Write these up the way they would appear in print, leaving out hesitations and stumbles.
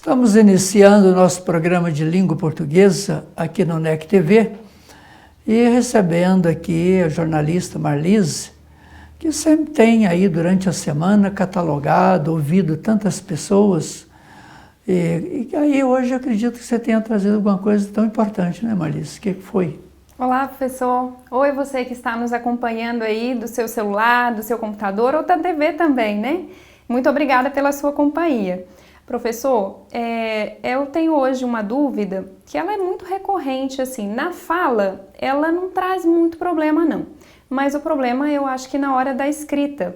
Estamos iniciando o nosso programa de língua portuguesa aqui no NEC TV e recebendo aqui a jornalista Marlise, que sempre tem aí durante a semana catalogado, ouvido tantas pessoas. E aí hoje eu acredito que você tenha trazido alguma coisa tão importante, né, Marlise? O que foi? Olá, professor. Oi, você que está nos acompanhando aí do seu celular, do seu computador ou da TV também, né? Muito obrigada pela sua companhia. Professor, eu tenho hoje uma dúvida que ela é muito recorrente, assim, na fala ela não traz muito problema não, mas o problema eu acho que na hora da escrita.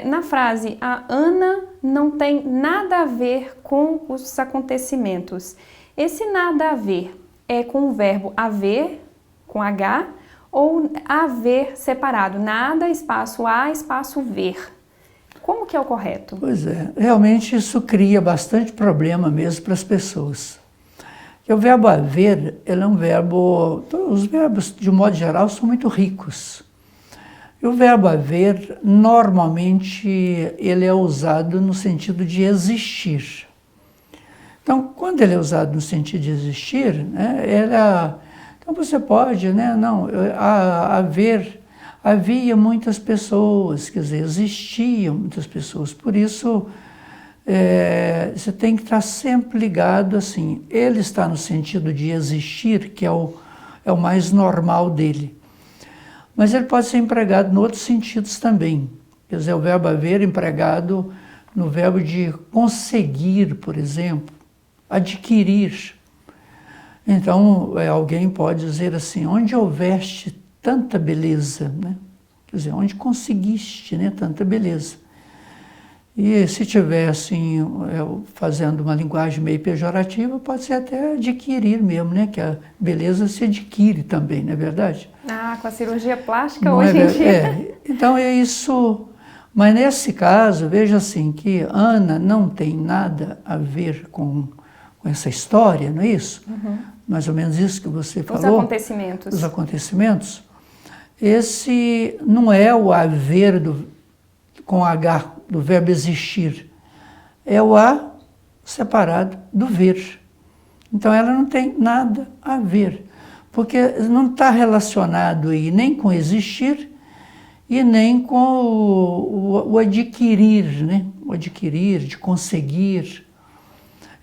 Na frase, a Ana não tem nada a ver com os acontecimentos. Esse nada a ver é com o verbo haver, com H, ou haver separado, nada, espaço a, espaço ver. Como que é o correto? Pois é, realmente isso cria bastante problema mesmo para as pessoas. Porque o verbo haver, ele é um verbo, os verbos de um modo geral são muito ricos. E o verbo haver, normalmente, ele é usado no sentido de existir. Então, quando ele é usado no sentido de existir, né, então você pode, né, havia muitas pessoas, quer dizer, existiam muitas pessoas, por isso você tem que estar sempre ligado assim, ele está no sentido de existir, que é o mais normal dele, mas ele pode ser empregado em outros sentidos também, quer dizer, o verbo haver empregado no verbo de conseguir, por exemplo, adquirir. Então, alguém pode dizer assim, onde houveste tanta beleza, né? Quer dizer, onde conseguiste, né, tanta beleza. E se tiver assim, fazendo uma linguagem meio pejorativa, pode ser até adquirir mesmo, né? Que a beleza se adquire também, não é verdade? Ah, com a cirurgia plástica não hoje em dia. Então é isso. Mas nesse caso, veja assim, que Ana não tem nada a ver com essa história, não é isso? Uhum. Mais ou menos isso que você falou. Os acontecimentos. Os acontecimentos. Esse não é o haver com H, do verbo existir. É o A separado do ver. Então ela não tem nada a ver. Porque não está relacionado aí nem com existir e nem com o adquirir, né? O adquirir, de conseguir.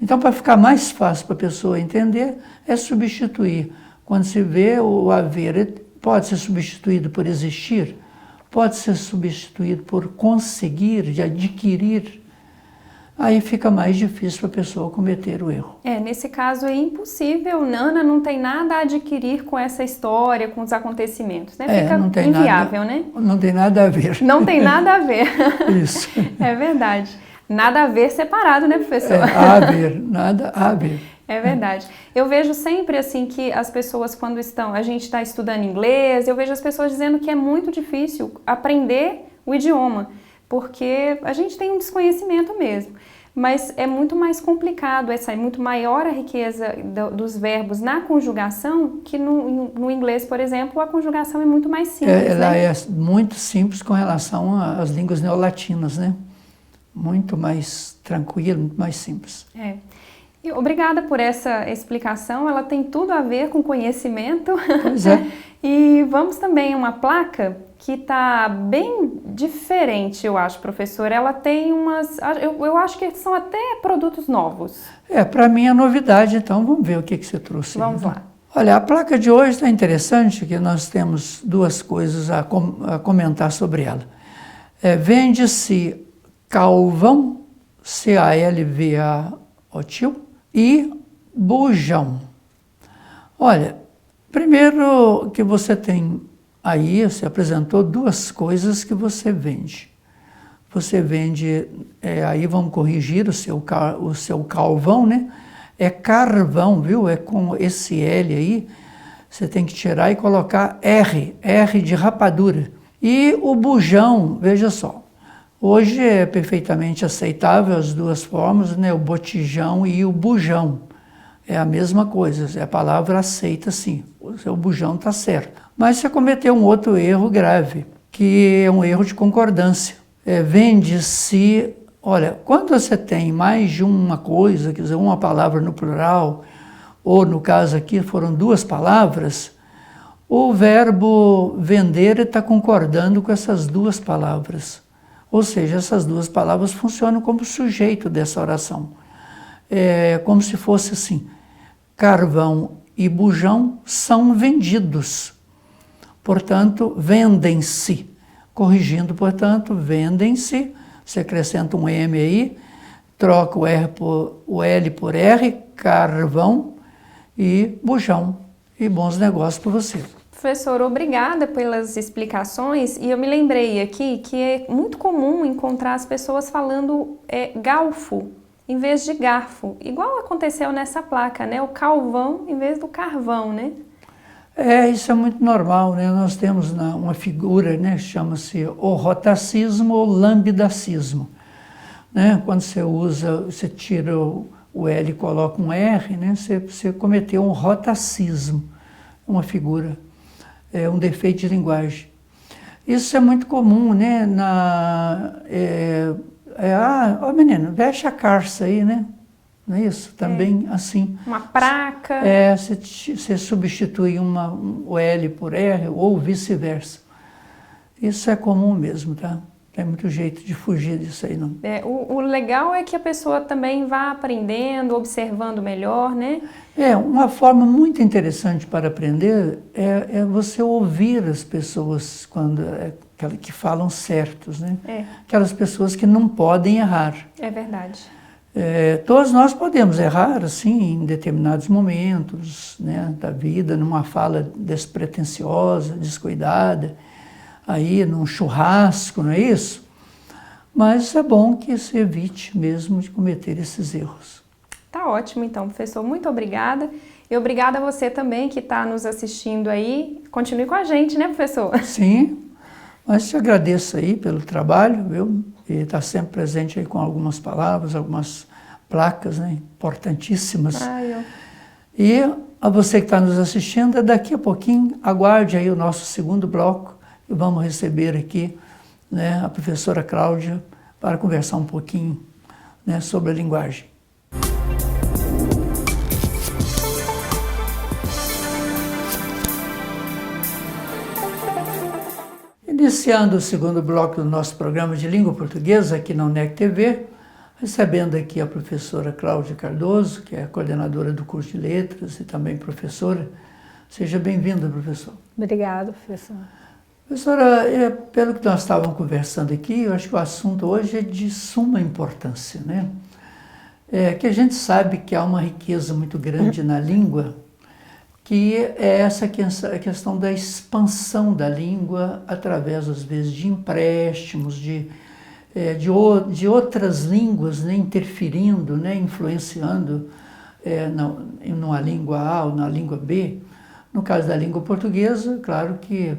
Então, para ficar mais fácil para a pessoa entender, é substituir. Quando se vê o haver, pode ser substituído por existir, pode ser substituído por conseguir, de adquirir. Aí fica mais difícil para a pessoa cometer o erro. Nesse caso é impossível, Ana não tem nada a adquirir com essa história, com os acontecimentos, né? Fica inviável, né? Não tem nada a ver. Não tem nada a ver. Isso. É verdade. Nada a ver separado, né, professor? A ver, nada a ver. É verdade. Eu vejo sempre assim que as pessoas quando a gente está estudando inglês, eu vejo as pessoas dizendo que é muito difícil aprender o idioma, porque a gente tem um desconhecimento mesmo. Mas é muito mais complicado, é muito maior a riqueza dos verbos na conjugação, que no inglês, por exemplo, a conjugação é muito mais simples. Ela né? é muito simples com relação às línguas neolatinas, né? Muito mais tranquilo, muito mais simples. E obrigada por essa explicação, ela tem tudo a ver com conhecimento. Pois é. E vamos também a uma placa que está bem diferente, eu acho, professor. Ela tem eu acho que são até produtos novos. Para mim é novidade, então vamos ver o que você trouxe. Vamos lá. Olha, a placa de hoje está interessante, que nós temos duas coisas a comentar sobre ela. Vende-se calvão, C-A-L-V-A-O-T-I-O, e bujão. Olha, primeiro que você tem aí, você apresentou duas coisas que você vende. Você vende, aí vamos corrigir o seu calvão, né? É carvão, viu? É com esse L aí, você tem que tirar e colocar R de rapadura. E o bujão, veja só, hoje é perfeitamente aceitável as duas formas, né? O botijão e o bujão. É a mesma coisa, a palavra aceita sim, o seu bujão está certo. Mas você cometeu um outro erro grave, que é um erro de concordância. Vende-se olha, quando você tem mais de uma coisa, quer dizer, uma palavra no plural, ou no caso aqui foram duas palavras, o verbo vender está concordando com essas duas palavras. Ou seja, essas duas palavras funcionam como sujeito dessa oração. É como se fosse assim, carvão e bujão são vendidos. Portanto, vendem-se. Corrigindo, portanto, vendem-se. Você acrescenta um M aí, troca o L por R, carvão e bujão. E bons negócios para você. Professor, obrigada pelas explicações. E eu me lembrei aqui que é muito comum encontrar as pessoas falando galfo em vez de garfo. Igual aconteceu nessa placa, né? O calvão em vez do carvão, né? Isso é muito normal, né? Nós temos uma figura, né, chama-se o rotacismo ou lambidacismo. Né? Quando você tira o L e coloca um R, né, você cometeu um rotacismo, uma figura, um defeito de linguagem. Isso é muito comum, né? Menino, veste a calça aí, né? Não é isso? Também assim. Uma placa. Você substitui o L por R ou vice-versa. Isso é comum mesmo, tá? Tem muito jeito de fugir disso aí, não. O legal é que a pessoa também vá aprendendo, observando melhor, né? Uma forma muito interessante para aprender é você ouvir as pessoas que falam certos, né? Aquelas pessoas que não podem errar. É verdade. Todos nós podemos errar, assim, em determinados momentos, né, da vida, numa fala despretensiosa, descuidada, aí num churrasco, não é isso? Mas é bom que se evite mesmo de cometer esses erros. Tá ótimo, então, professor. Muito obrigada. E obrigada a você também que está nos assistindo aí. Continue com a gente, né, professor? Sim, mas te agradeço aí pelo trabalho, viu? E está sempre presente aí com algumas palavras, algumas placas, né, importantíssimas. E a você que está nos assistindo, daqui a pouquinho, aguarde aí o nosso segundo bloco e vamos receber aqui, né, a professora Cláudia para conversar um pouquinho, né, sobre a linguagem. Iniciando o segundo bloco do nosso programa de língua portuguesa aqui na UNEC TV, recebendo aqui a professora Cláudia Cardoso, que é coordenadora do curso de letras e também professora. Seja bem-vinda, professora. Obrigada, professor. Professora, pelo que nós estávamos conversando aqui, eu acho que o assunto hoje é de suma importância, né? Que a gente sabe que há uma riqueza muito grande na língua, que é essa questão da expansão da língua através, às vezes, de empréstimos, de outras línguas, né, interferindo, né, influenciando numa língua A ou na língua B. No caso da língua portuguesa, claro que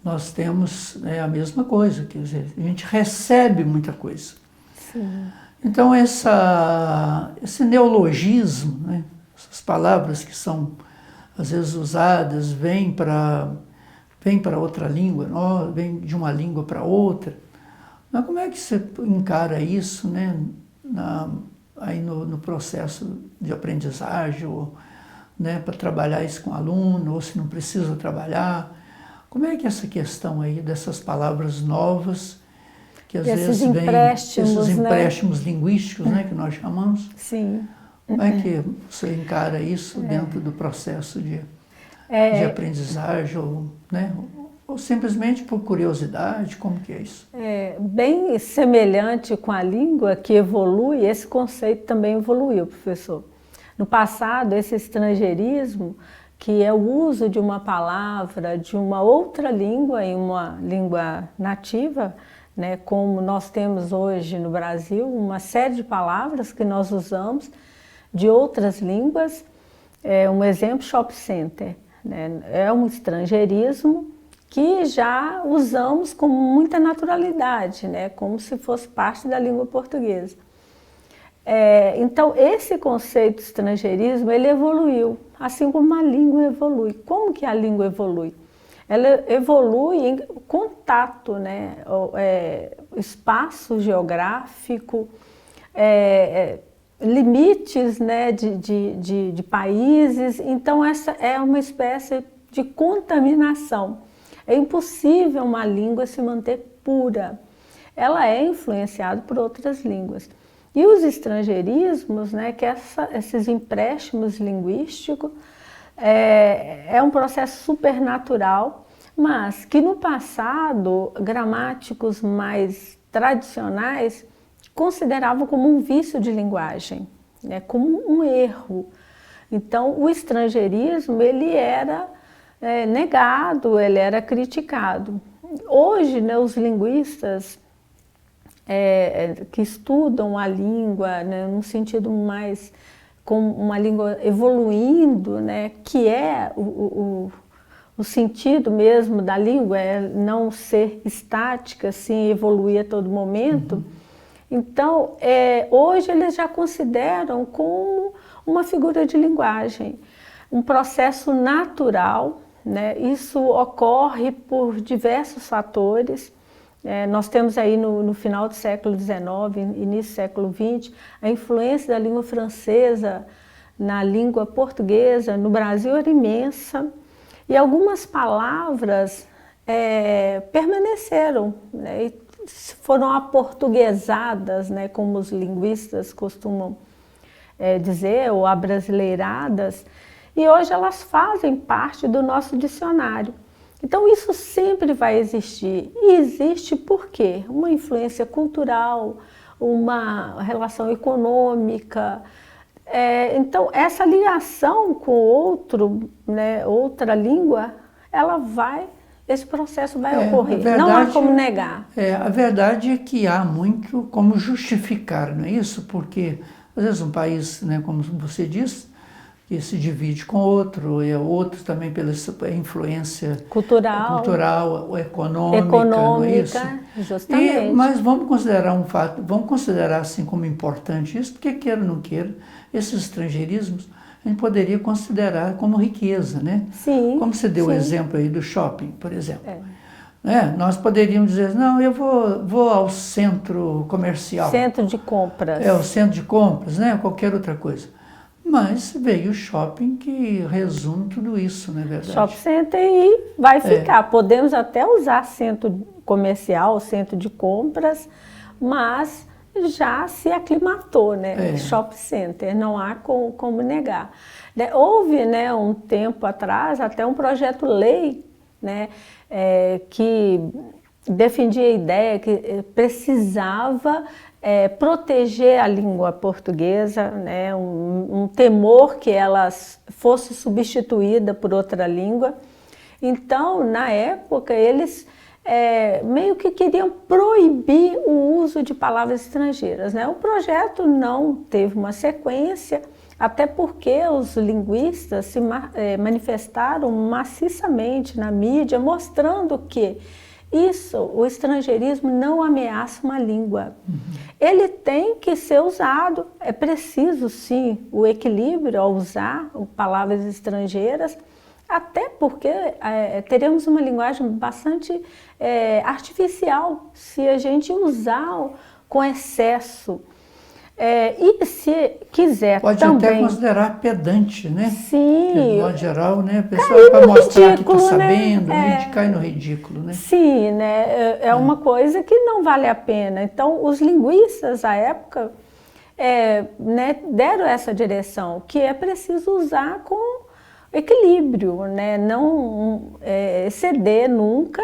nós temos a mesma coisa, quer dizer, a gente recebe muita coisa. Sim. Então, esse neologismo, né, essas palavras que são às vezes usadas, vêm para outra língua, vem de uma língua para outra. Mas como é que você encara isso, né, aí no processo de aprendizagem, ou, né, para trabalhar isso com o aluno, ou se não precisa trabalhar? Como é que essa questão aí dessas palavras novas, que às vezes vêm, esses empréstimos linguísticos, né, que nós chamamos? Sim. Como é que você encara isso dentro do processo de aprendizagem, ou simplesmente por curiosidade? Como que é isso? Bem semelhante com a língua que evolui, esse conceito também evoluiu, professor. No passado, esse estrangeirismo, que é o uso de uma palavra de uma outra língua em uma língua nativa, né, como nós temos hoje no Brasil, uma série de palavras que nós usamos de outras línguas. Um exemplo, shopping center, né? É um estrangeirismo que já usamos com muita naturalidade, né? Como se fosse parte da língua portuguesa. Então, esse conceito de estrangeirismo, ele evoluiu, assim como a língua evolui. Como que a língua evolui? Ela evolui em contato, né? espaço geográfico, limites, né, de países. Então essa é uma espécie de contaminação. É impossível uma língua se manter pura. Ela é influenciada por outras línguas. E os estrangeirismos, né, que esses empréstimos linguísticos, é um processo supernatural, mas que no passado, gramáticos mais tradicionais consideravam como um vício de linguagem, né, como um erro. Então, o estrangeirismo, ele era negado, ele era criticado. Hoje, né, os linguistas que estudam a língua, né, num sentido mais como uma língua evoluindo, né, que é o sentido mesmo da língua, é não ser estática, assim, evoluir a todo momento. Então, hoje eles já consideram como uma figura de linguagem, um processo natural, né? Isso ocorre por diversos fatores. Nós temos aí no final do século XIX, início do século XX, a influência da língua francesa na língua portuguesa, no Brasil era imensa, e algumas palavras permaneceram, né, e foram aportuguesadas, né, como os linguistas costumam dizer, ou abrasileiradas, e hoje elas fazem parte do nosso dicionário. Então isso sempre vai existir, e existe por quê? Uma influência cultural, uma relação econômica. Então essa ligação com outro, né, outra língua, esse processo vai ocorrer, verdade, não há como negar. A verdade é que há muito como justificar, não é isso? Porque às vezes um país, né, como você disse, que se divide com outro, e outro também pela influência cultural ou econômica, não é isso? Justamente. Mas vamos considerar um fato, vamos considerar assim como importante isso, porque queira ou não queira, esses estrangeirismos a gente poderia considerar como riqueza, né? Sim. Como você deu o exemplo aí do shopping, por exemplo. Nós poderíamos dizer, não, eu vou ao centro comercial. Centro de compras. O centro de compras, né? Qualquer outra coisa. Mas veio o shopping que resume tudo isso, não é verdade? Shopping center e vai ficar. Podemos até usar centro comercial, centro de compras, mas já se aclimatou, né? Shopping center, não há como negar. Houve, né, um tempo atrás até um projeto-lei, né, que defendia a ideia que precisava proteger a língua portuguesa, né, um temor que ela fosse substituída por outra língua. Então, na época, eles meio que queriam proibir o uso de palavras estrangeiras, né? O projeto não teve uma sequência, até porque os linguistas se manifestaram maciçamente na mídia, mostrando que o estrangeirismo não ameaça uma língua. Ele tem que ser usado, é preciso sim o equilíbrio ao usar palavras estrangeiras, até porque teremos uma linguagem bastante artificial se a gente usar com excesso. E se quiser pode também... até considerar pedante, né? Sim. De modo geral, né? A pessoa para mostrar que está sabendo, né? Cai no ridículo, né? Sim, né? Uma coisa que não vale a pena. Então, os linguistas, à época, né, deram essa direção, que é preciso usar com equilíbrio, né? Não exceder nunca.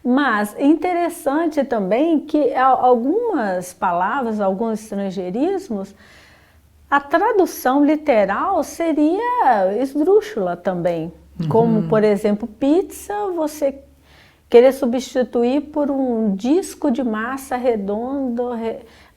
Mas é interessante também que algumas palavras, alguns estrangeirismos, a tradução literal seria esdrúxula também. Como, por exemplo, pizza, você querer substituir por um disco de massa redondo,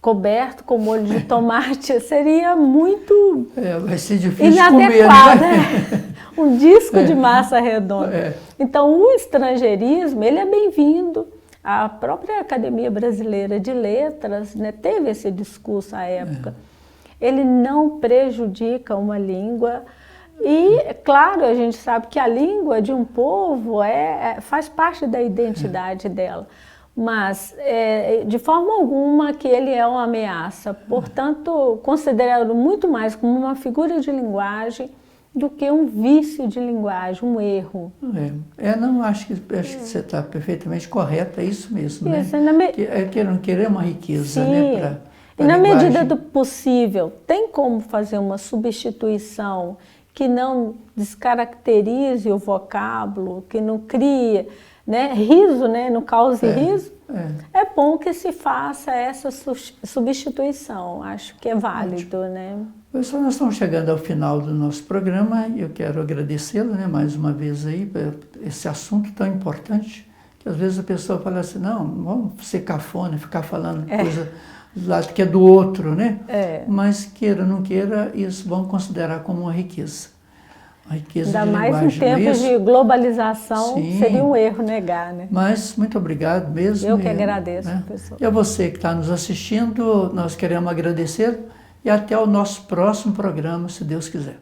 coberto com molho de tomate, seria muito vai ser difícil inadequado, comer, né? Um disco de massa redonda. Então, o estrangeirismo, ele é bem-vindo. A própria Academia Brasileira de Letras, né, teve esse discurso à época. Ele não prejudica uma língua. E, claro, a gente sabe que a língua de um povo faz parte da identidade dela. mas de forma alguma que ele é uma ameaça. Portanto, considero muito mais como uma figura de linguagem do que um vício de linguagem, um erro. Não, acho que você está perfeitamente correta, é isso mesmo, Isso, né? Querer uma riqueza, sim, né? E na medida do possível, tem como fazer uma substituição que não descaracterize o vocábulo, que não crie, né, riso, né, não cause riso? É bom que se faça essa substituição, acho que é válido, né? Pessoal, nós estamos chegando ao final do nosso programa e eu quero agradecê-lo, né, mais uma vez aí, por esse assunto tão importante, que às vezes a pessoa fala assim, não, vamos ser cafona, ficar falando coisa do lado que é do outro, né? Mas queira ou não queira, isso vão considerar como uma riqueza. Uma riqueza Ainda de mais linguagem, em tempos de globalização, seria um erro negar, né? Mas muito obrigado mesmo. Eu que agradeço, professor. E a você que está nos assistindo, nós queremos agradecer e até o nosso próximo programa, se Deus quiser.